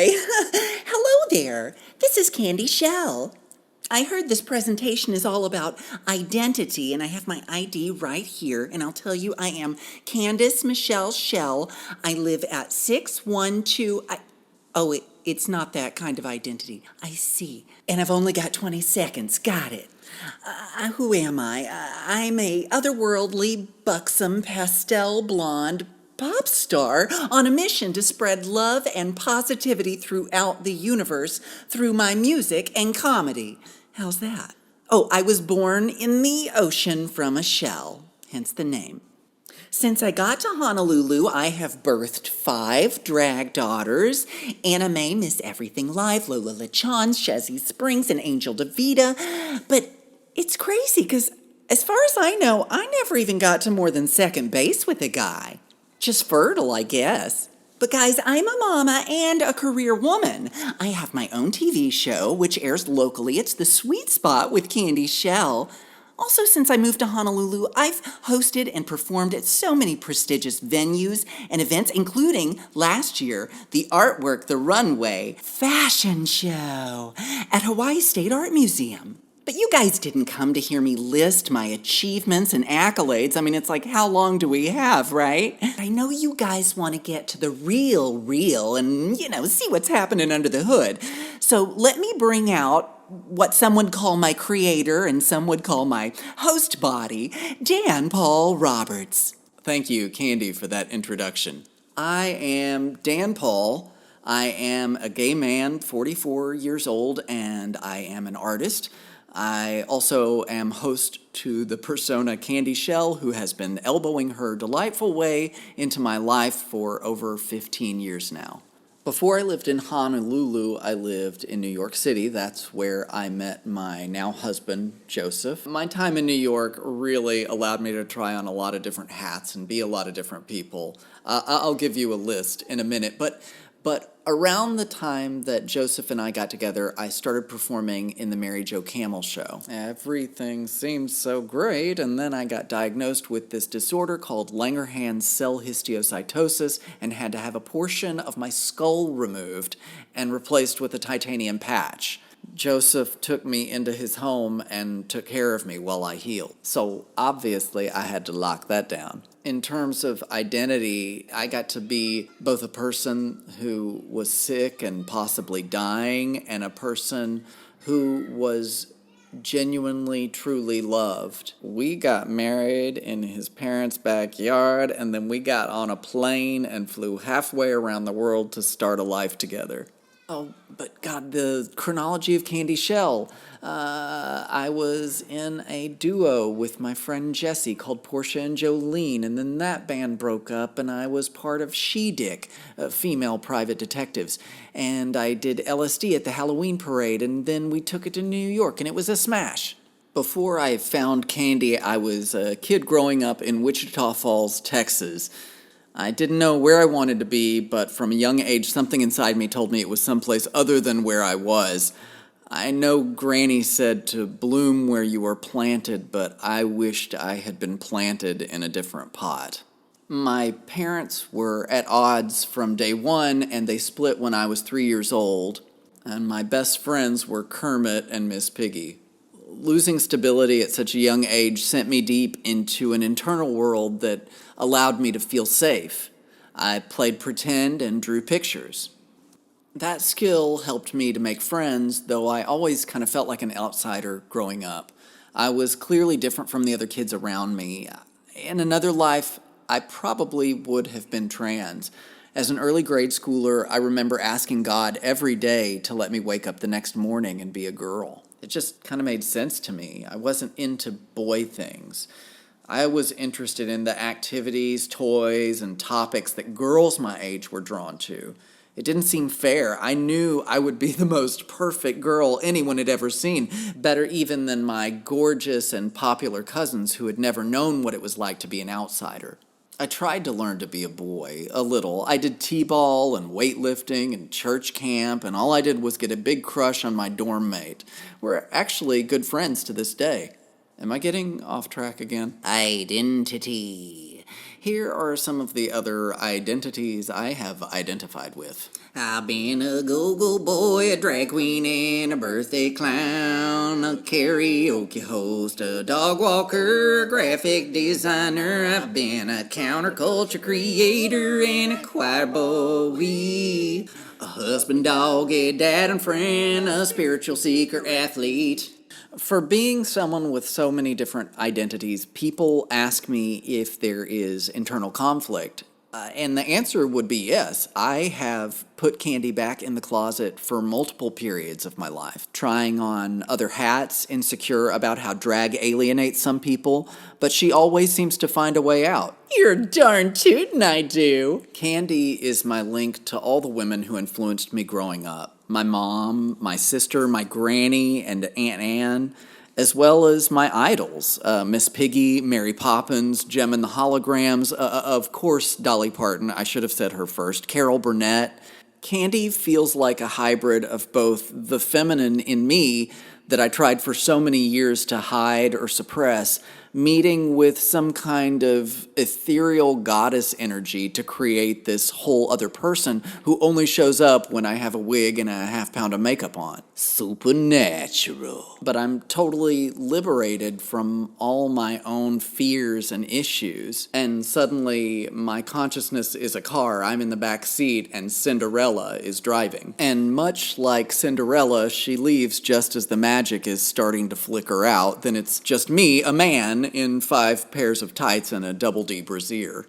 Hi. Hello there. This is Candi Shell. I heard this presentation is all about identity, and I have my ID right here, and I'll tell you I am Candace Michelle Shell. I live at 612... it's not that kind of identity. I see. And I've only got 20 seconds. Got it. Who am I? I'm a otherworldly, buxom, pastel blonde pop star on a mission to spread love and positivity throughout the universe through my music and comedy. How's that? Oh, I was born in the ocean from a shell, hence the name. Since I got to Honolulu, I have birthed 5 drag daughters: Anna Mae, Miss Everything Live, Lola LeChon, Shazzy Springs, and Angel DeVita. But it's crazy because as far as I know, I never even got to more than second base with a guy. Just fertile, I guess. But guys, I'm a mama and a career woman. I have my own TV show, which airs locally. It's The Sweet Spot with Candi Shell. Also, since I moved to Honolulu, I've hosted and performed at so many prestigious venues and events, including last year, the Artwork the Runway fashion show at Hawaii State Art Museum. But you guys didn't come to hear me list my achievements and accolades. I mean, it's like, how long do we have, right? I know you guys want to get to the real and, see what's happening under the hood. So let me bring out what some would call my creator and some would call my host body, Dan Paul Roberts. Thank you, Candi, for that introduction. I am Dan Paul. I am a gay man, 44 years old, and I am an artist. I also am host to the persona Candi Shell, who has been elbowing her delightful way into my life for over 15 years now. Before I lived in Honolulu, I lived in New York City. That's where I met my now husband, Joseph. My time in New York really allowed me to try on a lot of different hats and be a lot of different people. I'll give you a list in a minute, but around the time that Joseph and I got together, I started performing in the Mary Jo Camel show. Everything seemed so great, and then I got diagnosed with this disorder called Langerhans cell histiocytosis and had to have a portion of my skull removed and replaced with a titanium patch. Joseph took me into his home and took care of me while I healed. So obviously I had to lock that down. In terms of identity, I got to be both a person who was sick and possibly dying and a person who was genuinely, truly loved. We got married in his parents' backyard, and then we got on a plane and flew halfway around the world to start a life together. Oh, but God, the chronology of Candi Shell. I was in a duo with my friend Jessie called Portia and Jolene, and then that band broke up, and I was part of She-Dick, female private detectives. And I did LSD at the Halloween parade, and then we took it to New York, and it was a smash. Before I found Candi, I was a kid growing up in Wichita Falls, Texas. I didn't know where I wanted to be, but from a young age, something inside me told me it was someplace other than where I was. I know Granny said to bloom where you are planted, but I wished I had been planted in a different pot. My parents were at odds from day one, and they split when I was 3 years old, and my best friends were Kermit and Miss Piggy. Losing stability at such a young age sent me deep into an internal world that allowed me to feel safe. I played pretend and drew pictures. That skill helped me to make friends, though I always kind of felt like an outsider growing up. I was clearly different from the other kids around me. In another life, I probably would have been trans. As an early grade schooler, I remember asking God every day to let me wake up the next morning and be a girl. It just kind of made sense to me. I wasn't into boy things. I was interested in the activities, toys, and topics that girls my age were drawn to. It didn't seem fair. I knew I would be the most perfect girl anyone had ever seen, better even than my gorgeous and popular cousins who had never known what it was like to be an outsider. I tried to learn to be a boy, a little. I did t-ball and weightlifting and church camp, and all I did was get a big crush on my dorm mate. We're actually good friends to this day. Am I getting off track again? Identity. Here are some of the other identities I have identified with. I've been a go-go boy, a drag queen, and a birthday clown, a karaoke host, a dog walker, a graphic designer. I've been a counterculture creator and a choir boy, a husband, dog, a dad and friend, a spiritual seeker, athlete. For being someone with so many different identities, people ask me if there is internal conflict. And the answer would be yes. I have put Candy back in the closet for multiple periods of my life, trying on other hats, insecure about how drag alienates some people, but she always seems to find a way out. You're darn tootin' I do. Candy is my link to all the women who influenced me growing up. My mom, my sister, my granny, and Aunt Anne, as well as my idols, Miss Piggy, Mary Poppins, Jem and the Holograms, of course, Dolly Parton, I should have said her first, Carol Burnett. Candy feels like a hybrid of both the feminine in me that I tried for so many years to hide or suppress, meeting with some kind of ethereal goddess energy to create this whole other person who only shows up when I have a wig and a half-pound of makeup on. Supernatural. But I'm totally liberated from all my own fears and issues. And suddenly, my consciousness is a car, I'm in the back seat, and Cinderella is driving. And much like Cinderella, she leaves just as the magic is starting to flicker out. Then it's just me, a man, in 5 pairs of tights and a double D brassiere.